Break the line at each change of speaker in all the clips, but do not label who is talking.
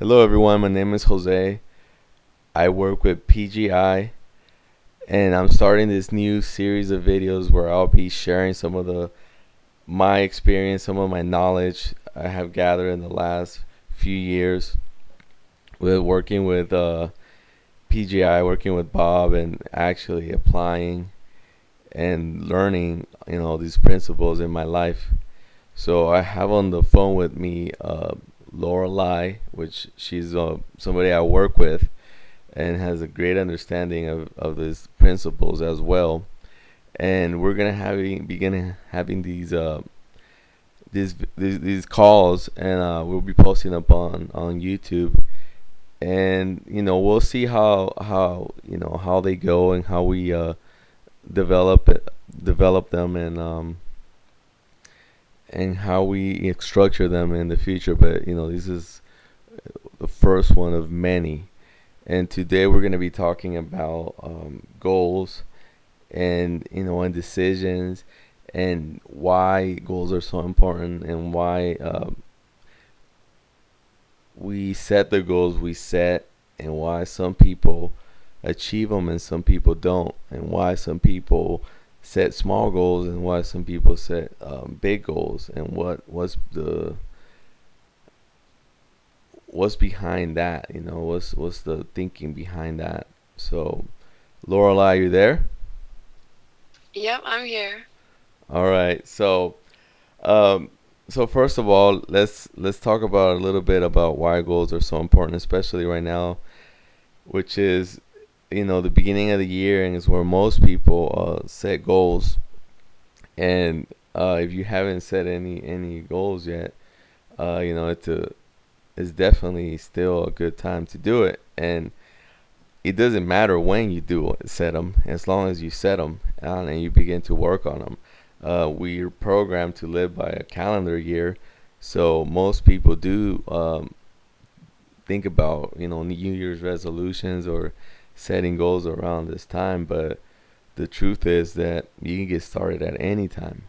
Hello, everyone. My name is Jose. I work with PGI, and I'm starting this new series of videos where I'll be sharing some of the my experience, some of my knowledge I have gathered in the last few years with working with PGI, working with Bob, and actually applying and learning, these principles in my life. So I have on the phone with me Lorelai, which she's somebody I work with and has a great understanding of these principles as well. And we're gonna begin having these calls, and we'll be posting up on YouTube. And we'll see how they go and how we develop them, and how we structure them in the future. But this is the first one of many. And today we're going to be talking about goals and decisions, and why goals are so important, and why we set the goals we set, and why some people achieve them and some people don't, and why some people set small goals and why some people set big goals, and what's behind that. What's the thinking behind that. So, Lorelai, you there?
Yep, I'm here.
All right. Um, so first of all, let's talk about a little bit about why goals are so important, especially right now, which is the beginning of the year, and is where most people set goals. And if you haven't set any goals yet, it's definitely still a good time to do it. And it doesn't matter when you set them, as long as you set them and you begin to work on them. We're programmed to live by a calendar year, so most people do think about New Year's resolutions or setting goals around this time. But the truth is that you can get started at any time.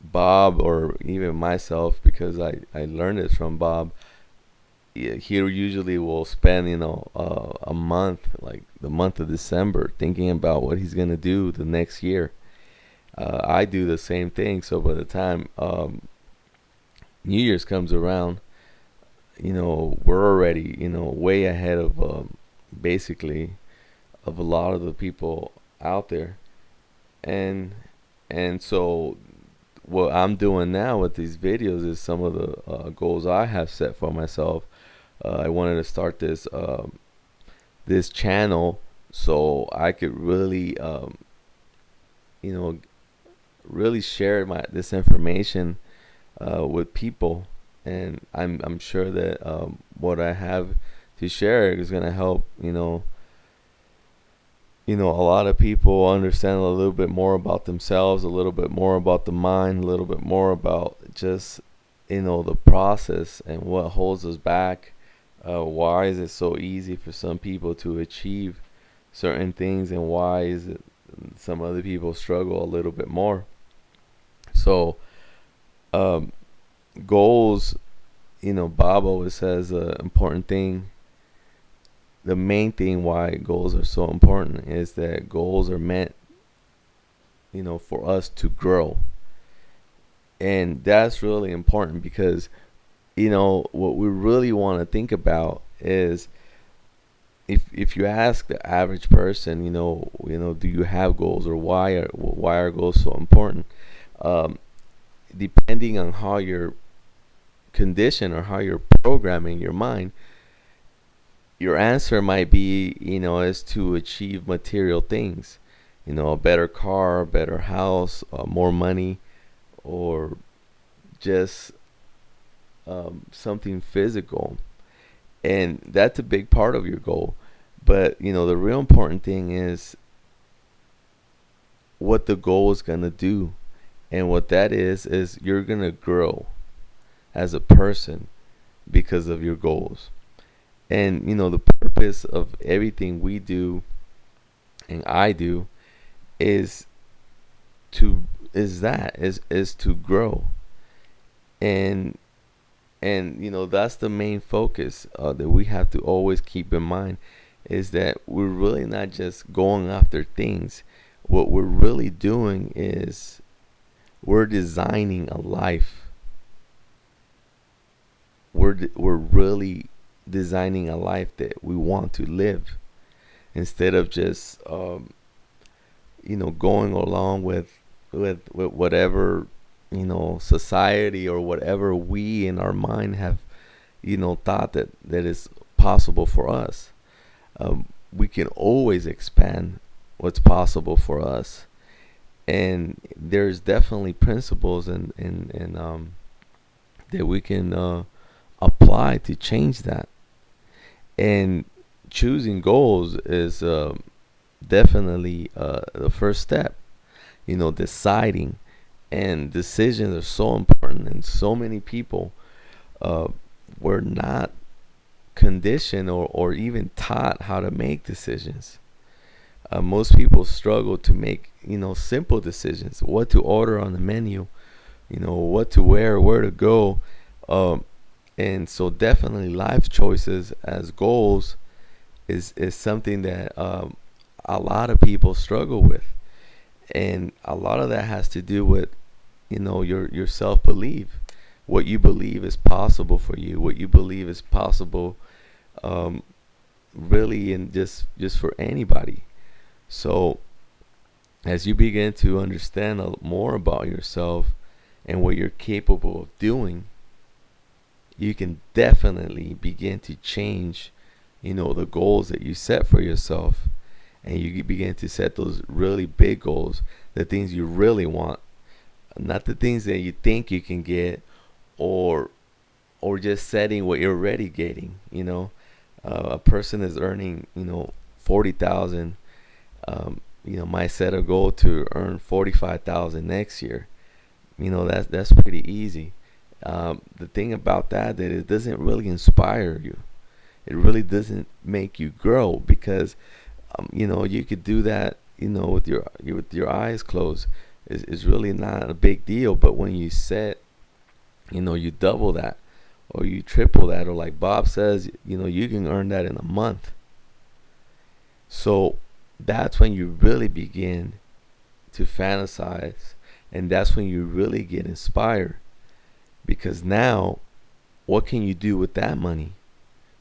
Bob, or even myself, because I learned this from Bob. He usually will spend a month, like the month of December, thinking about what he's gonna do the next year. I do the same thing. So by the time New Year's comes around, we're already way ahead of basically of a lot of the people out there. And and so what I'm doing now with these videos is some of the goals I have set for myself. I wanted to start this channel so I could really you know really share my this information with people. And I'm sure that what I have to share is gonna help a lot of people understand a little bit more about themselves, a little bit more about the mind, a little bit more about just the process and what holds us back. Why is it so easy for some people to achieve certain things, and why is it some other people struggle a little bit more? So, um, goals, Bob always says the important thing, the main thing why goals are so important is that goals are meant, for us to grow. And that's really important because, what we really want to think about is, if you ask the average person, do you have goals, or why are goals so important? Um, Depending on how you're conditioned or how you're programming your mind, your answer might be, is to achieve material things, a better car, a better house, more money, or just something physical. And that's a big part of your goal. But, the real important thing is what the goal is going to do. And what that is you're going to grow as a person because of your goals. And, the purpose of everything we do and I do is to is to grow. And And that's the main focus that we have to always keep in mind, is that we're really not just going after things. What we're really doing is we're designing a life. We're really designing a life that we want to live, instead of just going along with whatever society or whatever we in our mind have thought that is possible for us. We can always expand what's possible for us, and there's definitely principles and that we can apply to change that. And choosing goals is definitely the first step. Deciding, and decisions are so important, and so many people uh, were not conditioned or even taught how to make decisions. Most people struggle to make simple decisions: what to order on the menu, what to wear, where to go. um, and so definitely life choices as goals is something that a lot of people struggle with, and a lot of that has to do with your self belief, what you believe is possible for you, what you believe is possible, um, really, and just for anybody. So as you begin to understand more about yourself and what you're capable of doing, you can definitely begin to change the goals that you set for yourself, and you begin to set those really big goals, the things you really want, not the things that you think you can get, or just setting what you're already getting. A person is earning 40,000, might set a goal to earn 45,000 next year. That's pretty easy. The thing about that it doesn't really inspire you. It really doesn't make you grow, because you could do that with your eyes closed. It's really not a big deal. But when you set, you double that, or you triple that, or like Bob says, you can earn that in a month. So that's when you really begin to fantasize, and that's when you really get inspired, because now what can you do with that money?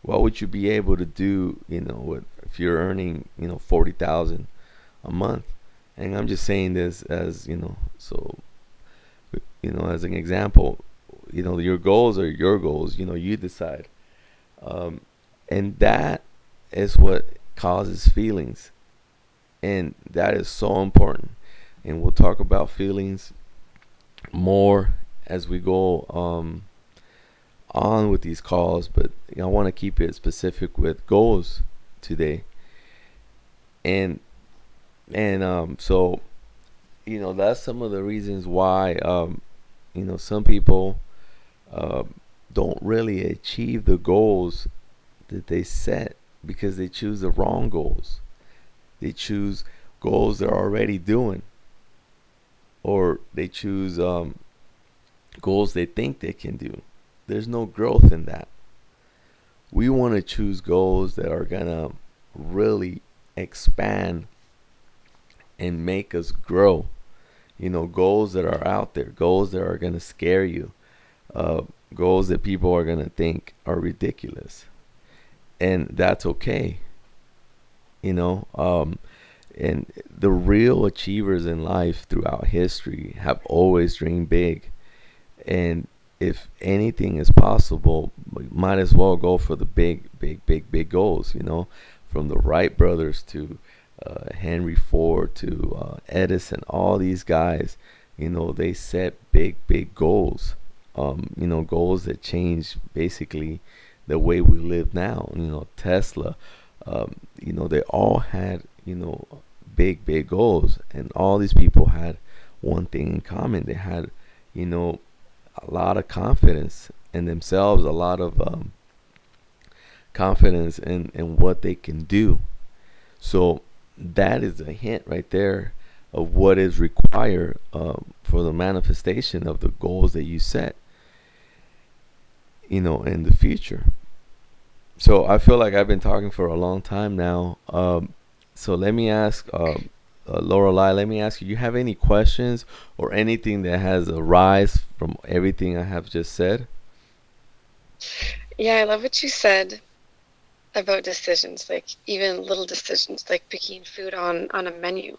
What would you be able to do if you're earning 40,000 a month? And I'm just saying this as so as an example. Your goals are your goals. You decide. And that is what causes feelings, and that is so important. And we'll talk about feelings more as we go on with these calls, but I want to keep it specific with goals today. And so that's some of the reasons why some people uh, don't really achieve the goals that they set, because they choose the wrong goals. They choose goals they're already doing, or they choose goals they think they can do. There's no growth in that. We want to choose goals that are gonna really expand and make us grow. Goals that are out there, goals that are gonna scare you, uh, goals that people are gonna think are ridiculous, and that's okay. You know, and the real achievers in life throughout history have always dreamed big. And if anything is possible, we might as well go for the big, big, big, big goals. From the Wright brothers to Henry Ford to Edison, all these guys, they set big, big goals. Goals that change basically the way we live now. Tesla, they all had, big, big goals. And all these people had one thing in common. They had, a lot of confidence in themselves, a lot of confidence in what they can do. So that is a hint right there of what is required for the manifestation of the goals that you set. in the future. So I feel like I've been talking for a long time now. So let me ask, Lorelai, let me ask you, you have any questions or anything that has arise from everything I have just said?
Yeah, I love what you said about decisions, like even little decisions, like picking food on a menu.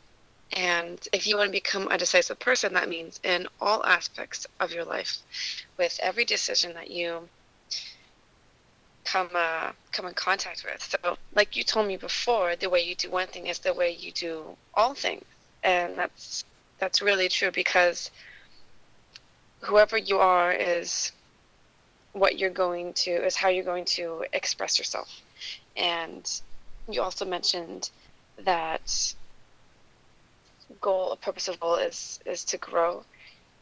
And if you want to become a decisive person, that means in all aspects of your life, with every decision that you come in contact with. So, like you told me before, the way you do one thing is the way you do all things, and that's really true because whoever you are is how you're going to express yourself. And you also mentioned that a purpose of goal is to grow.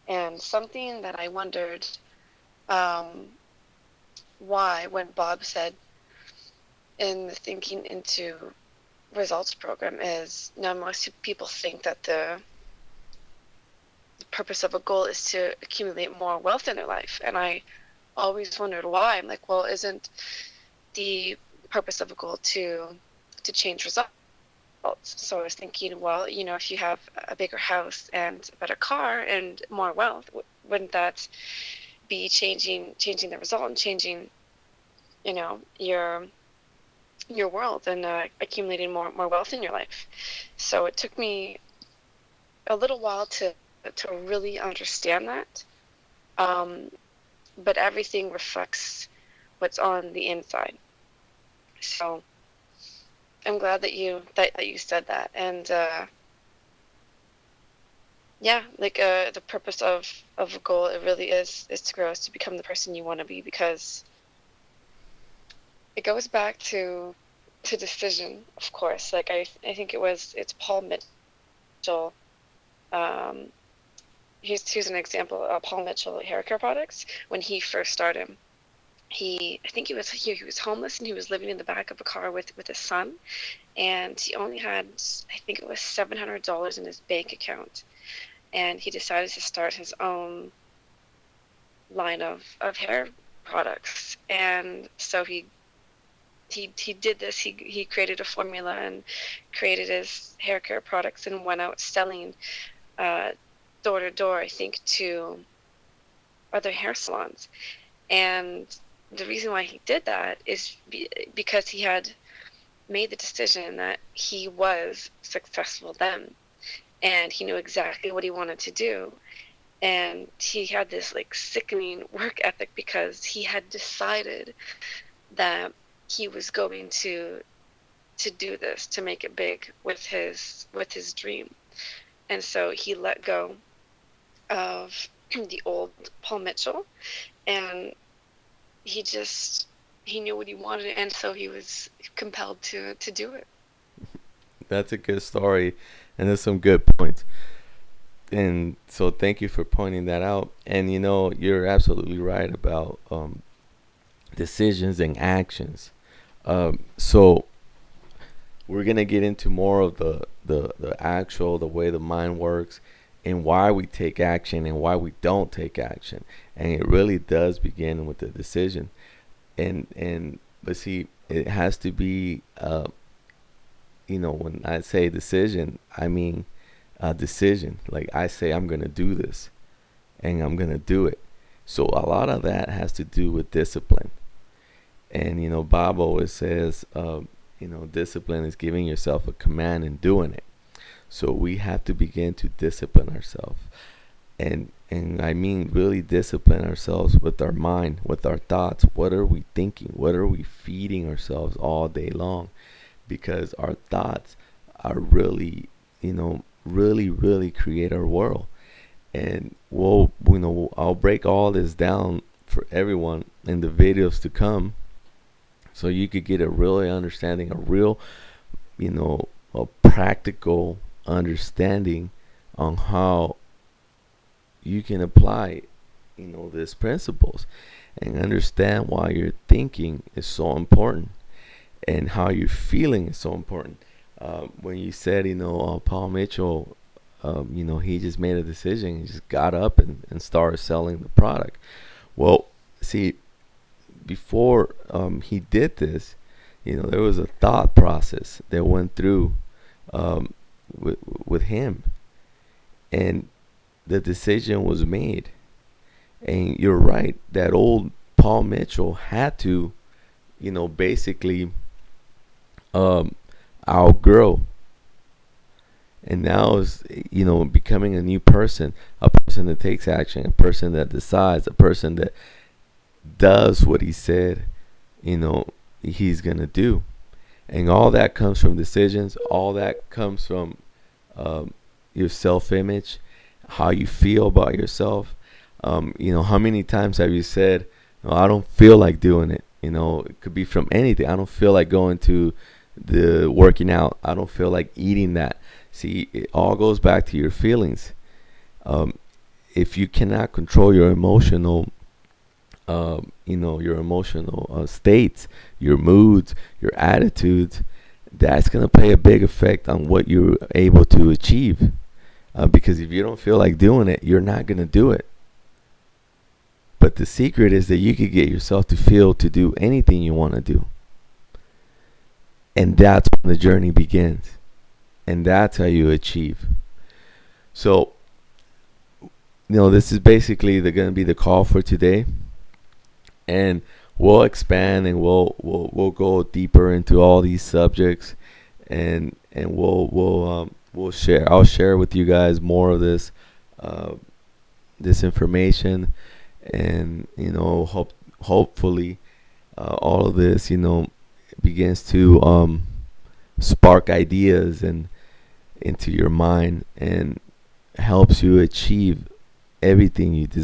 And something that I wondered um, why when Bob said in the thinking into results program is now most people think that the purpose of a goal is to accumulate more wealth in their life, and I always wondered why. I'm like, well, isn't the purpose of a goal to change results? So I was thinking, well, if you have a bigger house and a better car and more wealth, wouldn't that be changing the result and changing, you know, your world and accumulating more wealth in your life? So it took me a little while to really understand that. Um, but everything reflects what's on the inside. So I'm glad that you said that. And yeah, like the purpose of a goal, it really is to grow, is to become the person you want to be, because it goes back to decision, of course. Like I think it's Paul Mitchell. Um, here's an example. Paul Mitchell hair care products. When he first started, I think he was homeless and he was living in the back of a car with his son, and he only had, I think it was $700 in his bank account, and he decided to start his own line of hair products. And so he did this. He created a formula and created his hair care products and went out selling uh, door to door, I think, to other hair salons. And the reason why he did that is because he had made the decision that he was successful then, and he knew exactly what he wanted to do. And he had this like sickening work ethic because he had decided that he was going to do this, to make it big with his dream. And so he let go of the old Paul Mitchell, and he knew what he wanted, and so he was compelled to do it.
That's a good story, and there's some good points. And so thank you for pointing that out. And you're absolutely right about decisions and actions. So we're gonna get into more of the way the mind works and why we take action and why we don't take action. And it really does begin with the decision. And but see, it has to be when I say decision, I mean a decision. Like I say, I'm gonna do this, and I'm gonna do it. So a lot of that has to do with discipline. And Bob always says, discipline is giving yourself a command and doing it. So we have to begin to discipline ourselves, and I mean really discipline ourselves with our mind, with our thoughts. What are we thinking? What are we feeding ourselves all day long? Because our thoughts are really, really create our world. And I'll break all this down for everyone in the videos to come, so you could get a really understanding, a practical understanding on how you can apply, these principles, and understand why your thinking is so important and how you're feeling is so important. When you said, Paul Mitchell, he just made a decision. He just got up and started selling the product. Well, see, before he did this, there was a thought process that went through um, with him, and the decision was made. And you're right, that old Paul Mitchell had to, basically um, outgrow, and now is becoming a new person, a person that takes action, a person that decides, a person that does what he said, you know, he's gonna do, and all that comes from decisions. All that comes from um, your self-image, how you feel about yourself. How many times have you said, "No, I don't feel like doing it." It could be from anything. I don't feel like going to the working out. I don't feel like eating that. See, it all goes back to your feelings. Um, if you cannot control your emotional states, your moods, your attitudes, that's gonna play a big effect on what you're able to achieve. Because if you don't feel like doing it, you're not gonna do it. But the secret is that you could get yourself to feel to do anything you want to do, and that's when the journey begins, and that's how you achieve. So, this is basically going to be the call for today, and we'll expand and we'll go deeper into all these subjects, and we'll share. I'll share with you guys more of this information, and hopefully all of this begins to spark ideas and into your mind, and helps you achieve everything you desire.